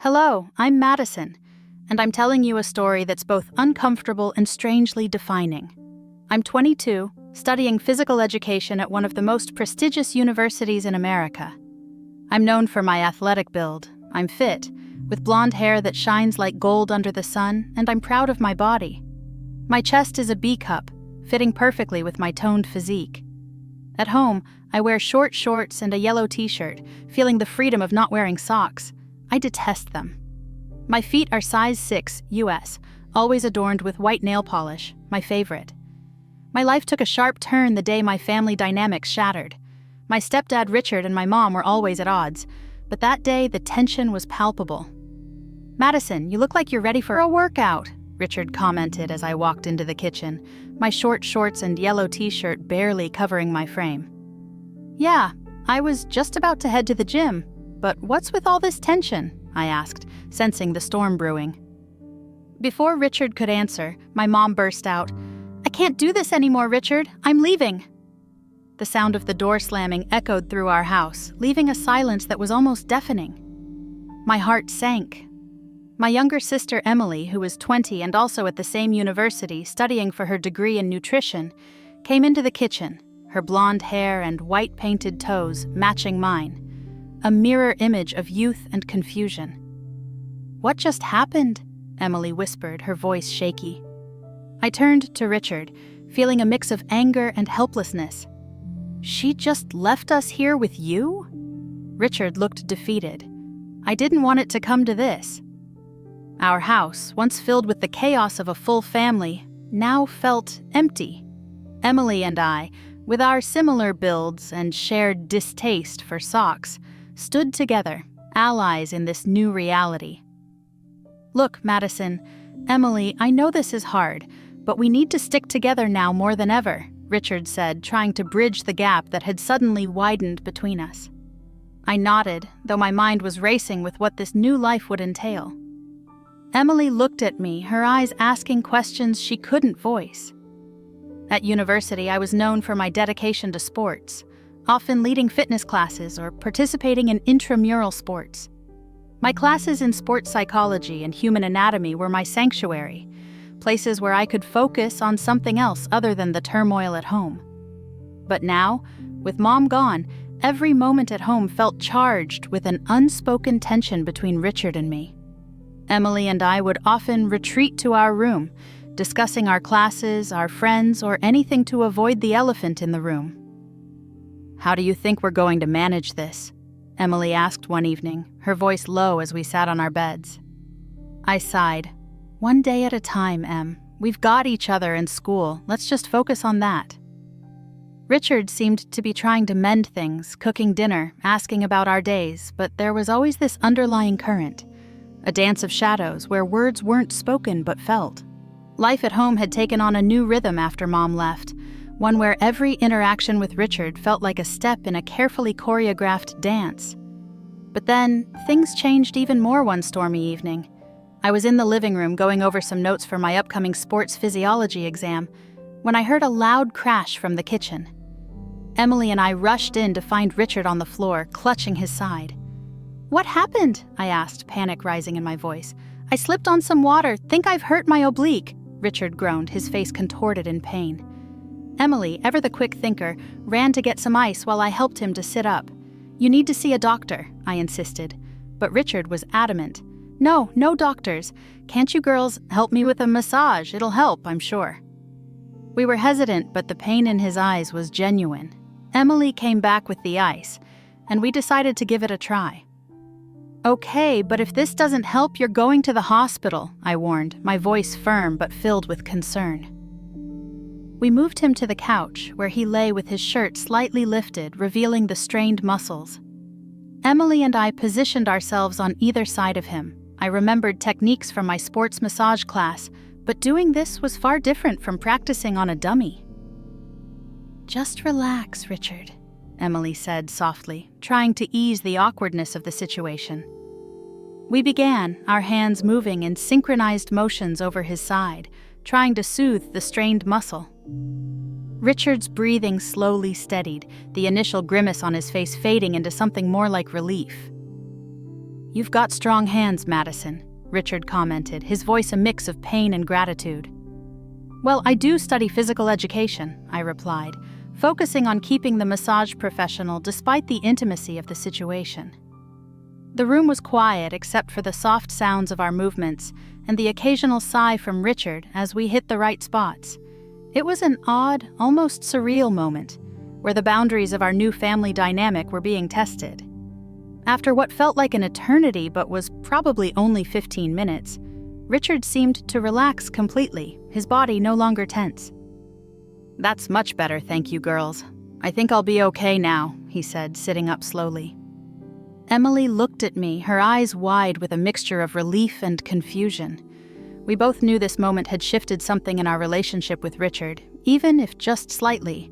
Hello, I'm Madison, and I'm telling you a story that's both uncomfortable and strangely defining. I'm 22, studying physical education at one of the most prestigious universities in America. I'm known for my athletic build. I'm fit, with blonde hair that shines like gold under the sun, and I'm proud of my body. My chest is a B cup, fitting perfectly with my toned physique. At home, I wear short shorts and a yellow t-shirt, feeling the freedom of not wearing socks. I detest them. My feet are size 6, US, always adorned with white nail polish, my favorite. My life took a sharp turn the day my family dynamics shattered. My stepdad Richard and my mom were always at odds, but that day the tension was palpable. "Madison, you look like you're ready for a workout," Richard commented as I walked into the kitchen, my short shorts and yellow t-shirt barely covering my frame. "Yeah, I was just about to head to the gym. But what's with all this tension?" I asked, sensing the storm brewing. Before Richard could answer, my mom burst out, "I can't do this anymore, Richard. I'm leaving." The sound of the door slamming echoed through our house, leaving a silence that was almost deafening. My heart sank. My younger sister Emily, who was 20 and also at the same university studying for her degree in nutrition, came into the kitchen, her blonde hair and white painted toes matching mine. A mirror image of youth and confusion. "What just happened?" Emily whispered, her voice shaky. I turned to Richard, feeling a mix of anger and helplessness. "She just left us here with you?" Richard looked defeated. "I didn't want it to come to this." Our house, once filled with the chaos of a full family, now felt empty. Emily and I, with our similar builds and shared distaste for socks, stood together, allies in this new reality. "Look, Madison, Emily, I know this is hard, but we need to stick together now more than ever," Richard said, trying to bridge the gap that had suddenly widened between us. I nodded, though my mind was racing with what this new life would entail. Emily looked at me, her eyes asking questions she couldn't voice. At university, I was known for my dedication to sports, often leading fitness classes or participating in intramural sports. My classes in sports psychology and human anatomy were my sanctuary, places where I could focus on something else other than the turmoil at home. But now, with Mom gone, every moment at home felt charged with an unspoken tension between Richard and me. Emily and I would often retreat to our room, discussing our classes, our friends, or anything to avoid the elephant in the room. "How do you think we're going to manage this?" Emily asked one evening, her voice low as we sat on our beds. I sighed. "One day at a time, Em. We've got each other in school. Let's just focus on that." Richard seemed to be trying to mend things, cooking dinner, asking about our days, but there was always this underlying current, a dance of shadows where words weren't spoken but felt. Life at home had taken on a new rhythm after Mom left, one where every interaction with Richard felt like a step in a carefully choreographed dance. But then, things changed even more one stormy evening. I was in the living room going over some notes for my upcoming sports physiology exam when I heard a loud crash from the kitchen. Emily and I rushed in to find Richard on the floor, clutching his side. "What happened?" I asked, panic rising in my voice. "I slipped on some water. Think I've hurt my oblique," Richard groaned, his face contorted in pain. Emily, ever the quick thinker, ran to get some ice while I helped him to sit up. "You need to see a doctor," I insisted. But Richard was adamant. No doctors. Can't you girls help me with a massage? It'll help, I'm sure." We were hesitant, but the pain in his eyes was genuine. Emily came back with the ice, and we decided to give it a try. "Okay, but if this doesn't help, you're going to the hospital," I warned, my voice firm but filled with concern. We moved him to the couch, where he lay with his shirt slightly lifted, revealing the strained muscles. Emily and I positioned ourselves on either side of him. I remembered techniques from my sports massage class, but doing this was far different from practicing on a dummy. "Just relax, Richard," Emily said softly, trying to ease the awkwardness of the situation. We began, our hands moving in synchronized motions over his side, trying to soothe the strained muscle. Richard's breathing slowly steadied, the initial grimace on his face fading into something more like relief. "You've got strong hands, Madison," Richard commented, his voice a mix of pain and gratitude. "Well, I do study physical education," I replied, focusing on keeping the massage professional despite the intimacy of the situation. The room was quiet except for the soft sounds of our movements and the occasional sigh from Richard as we hit the right spots. It was an odd, almost surreal moment, where the boundaries of our new family dynamic were being tested. After what felt like an eternity but was probably only 15 minutes, Richard seemed to relax completely, his body no longer tense. "That's much better, thank you, girls. I think I'll be okay now," he said, sitting up slowly. Emily looked at me, her eyes wide with a mixture of relief and confusion. We both knew this moment had shifted something in our relationship with Richard, even if just slightly.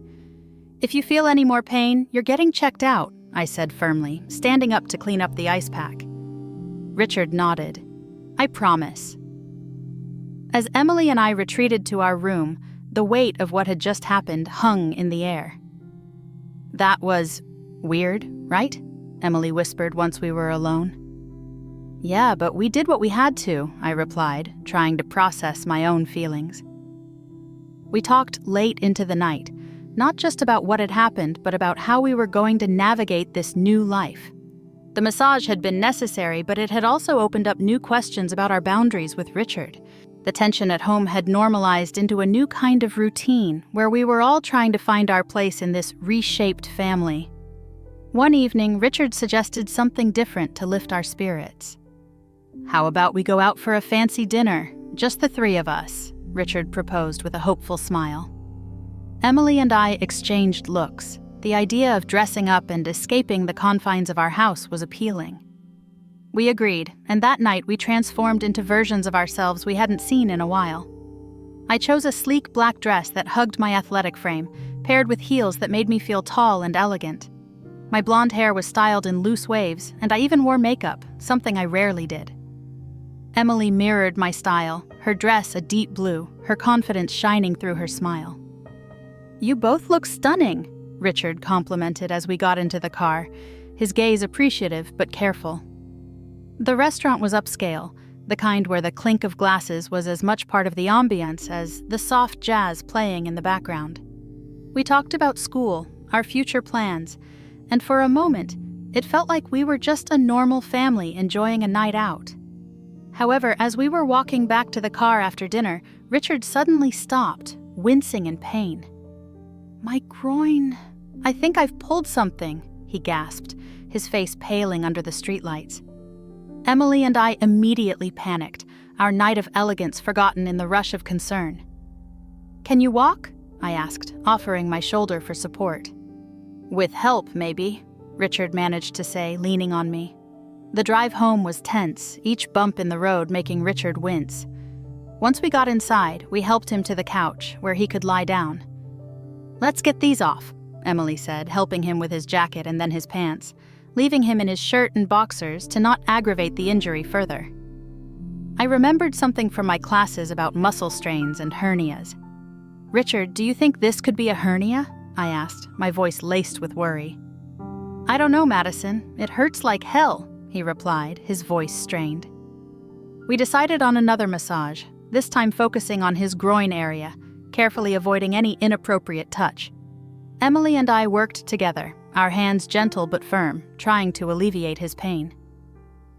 "If you feel any more pain, you're getting checked out," I said firmly, standing up to clean up the ice pack. Richard nodded. "I promise." As Emily and I retreated to our room, the weight of what had just happened hung in the air. "That was weird, right?" Emily whispered once we were alone. "Yeah, but we did what we had to," I replied, trying to process my own feelings. We talked late into the night, not just about what had happened, but about how we were going to navigate this new life. The massage had been necessary, but it had also opened up new questions about our boundaries with Richard. The tension at home had normalized into a new kind of routine, where we were all trying to find our place in this reshaped family. One evening, Richard suggested something different to lift our spirits. "How about we go out for a fancy dinner, just the three of us?" Richard proposed with a hopeful smile. Emily and I exchanged looks. The idea of dressing up and escaping the confines of our house was appealing. We agreed, and that night we transformed into versions of ourselves we hadn't seen in a while. I chose a sleek black dress that hugged my athletic frame, paired with heels that made me feel tall and elegant. My blonde hair was styled in loose waves, and I even wore makeup, something I rarely did. Emily mirrored my style, her dress a deep blue, her confidence shining through her smile. "You both look stunning," Richard complimented as we got into the car, his gaze appreciative but careful. The restaurant was upscale, the kind where the clink of glasses was as much part of the ambience as the soft jazz playing in the background. We talked about school, our future plans, and for a moment, it felt like we were just a normal family enjoying a night out. However, as we were walking back to the car after dinner, Richard suddenly stopped, wincing in pain. "My groin. I think I've pulled something," he gasped, his face paling under the streetlights. Emily and I immediately panicked, our night of elegance forgotten in the rush of concern. "Can you walk?" I asked, offering my shoulder for support. "With help, maybe," Richard managed to say, leaning on me. The drive home was tense, each bump in the road making Richard wince. Once we got inside, we helped him to the couch, where he could lie down. "Let's get these off," Emily said, helping him with his jacket and then his pants, leaving him in his shirt and boxers to not aggravate the injury further. I remembered something from my classes about muscle strains and hernias. "Richard, do you think this could be a hernia?" I asked, my voice laced with worry. "I don't know, Madison. It hurts like hell," he replied, his voice strained. We decided on another massage, this time focusing on his groin area, carefully avoiding any inappropriate touch. Emily and I worked together, our hands gentle but firm, trying to alleviate his pain.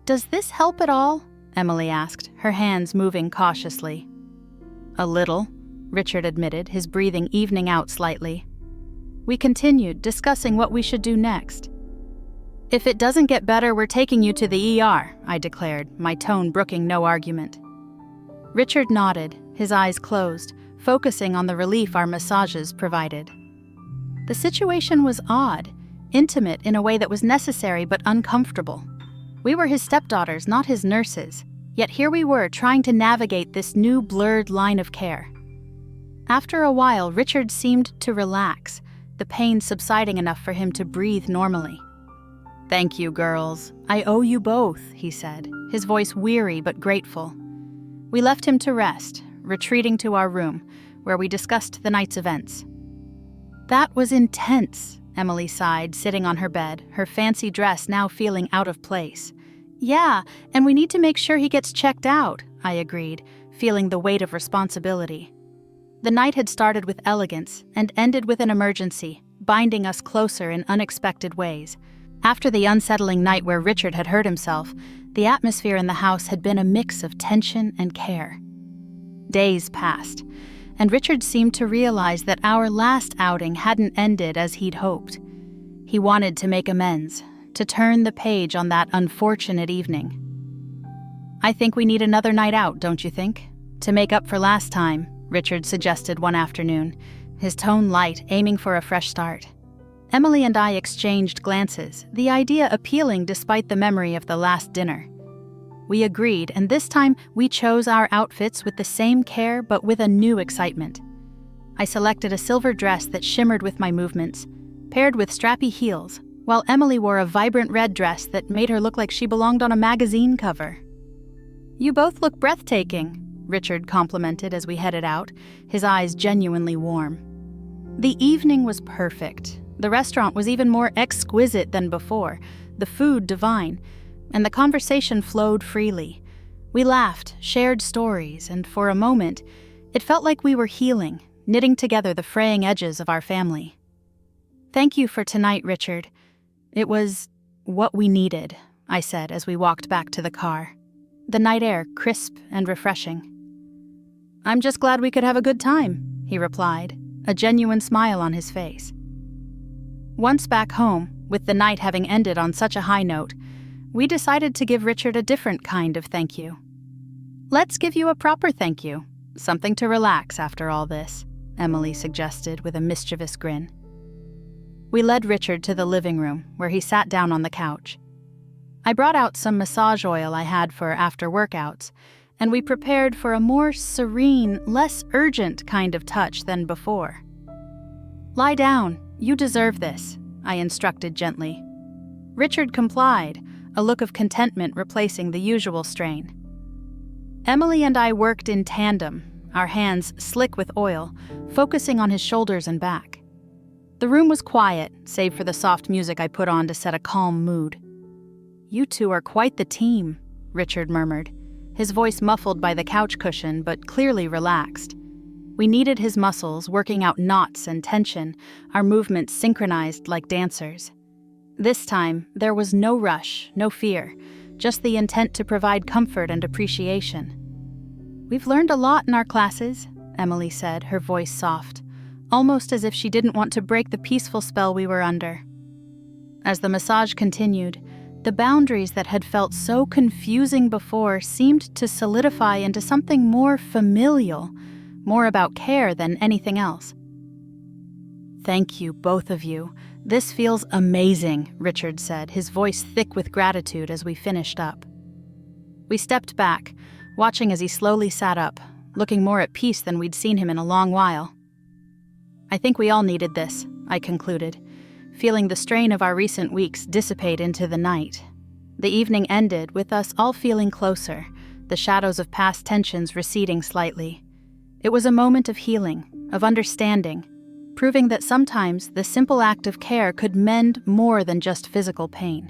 "Does this help at all?" Emily asked, her hands moving cautiously. "A little," Richard admitted, his breathing evening out slightly. We continued, discussing what we should do next. "If it doesn't get better, we're taking you to the ER, I declared, my tone brooking no argument. Richard nodded, his eyes closed, focusing on the relief our massages provided. The situation was odd, intimate in a way that was necessary but uncomfortable. We were his stepdaughters, not his nurses, yet here we were trying to navigate this new blurred line of care. After a while, Richard seemed to relax, the pain subsiding enough for him to breathe normally. "Thank you, girls. I owe you both," he said, his voice weary but grateful. We left him to rest, retreating to our room, where we discussed the night's events. "That was intense," Emily sighed, sitting on her bed, her fancy dress now feeling out of place. Yeah, and we need to make sure he gets checked out, I agreed, feeling the weight of responsibility. The night had started with elegance and ended with an emergency, binding us closer in unexpected ways. After the unsettling night where Richard had hurt himself, the atmosphere in the house had been a mix of tension and care. Days passed, and Richard seemed to realize that our last outing hadn't ended as he'd hoped. He wanted to make amends, to turn the page on that unfortunate evening. I think we need another night out, don't you think? To make up for last time, Richard suggested one afternoon, his tone light, aiming for a fresh start. Emily and I exchanged glances, the idea appealing despite the memory of the last dinner. We agreed, and this time we chose our outfits with the same care but with a new excitement. I selected a silver dress that shimmered with my movements, paired with strappy heels, while Emily wore a vibrant red dress that made her look like she belonged on a magazine cover. "You both look breathtaking," Richard complimented as we headed out, his eyes genuinely warm. The evening was perfect. The restaurant was even more exquisite than before, the food divine, and the conversation flowed freely. We laughed, shared stories, and for a moment, it felt like we were healing, knitting together the fraying edges of our family. "Thank you for tonight, Richard. It was what we needed," I said as we walked back to the car, the night air crisp and refreshing. "I'm just glad we could have a good time," he replied, a genuine smile on his face. Once back home, with the night having ended on such a high note, we decided to give Richard a different kind of thank you. "Let's give you a proper thank you, something to relax after all this," Emily suggested with a mischievous grin. We led Richard to the living room, where he sat down on the couch. I brought out some massage oil I had for after workouts, and we prepared for a more serene, less urgent kind of touch than before. "Lie down, you deserve this," I instructed gently. Richard complied, a look of contentment replacing the usual strain. Emily and I worked in tandem, our hands slick with oil, focusing on his shoulders and back. The room was quiet, save for the soft music I put on to set a calm mood. "You two are quite the team," Richard murmured, his voice muffled by the couch cushion but clearly relaxed. We kneaded his muscles, working out knots and tension, our movements synchronized like dancers. This time, there was no rush, no fear, just the intent to provide comfort and appreciation. "We've learned a lot in our classes," Emily said, her voice soft, almost as if she didn't want to break the peaceful spell we were under. As the massage continued, the boundaries that had felt so confusing before seemed to solidify into something more familial, more about care than anything else. "Thank you, both of you. This feels amazing," Richard said, his voice thick with gratitude as we finished up. We stepped back, watching as he slowly sat up, looking more at peace than we'd seen him in a long while. "I think we all needed this," I concluded, feeling the strain of our recent weeks dissipate into the night. The evening ended with us all feeling closer, the shadows of past tensions receding slightly. It was a moment of healing, of understanding, proving that sometimes the simple act of care could mend more than just physical pain.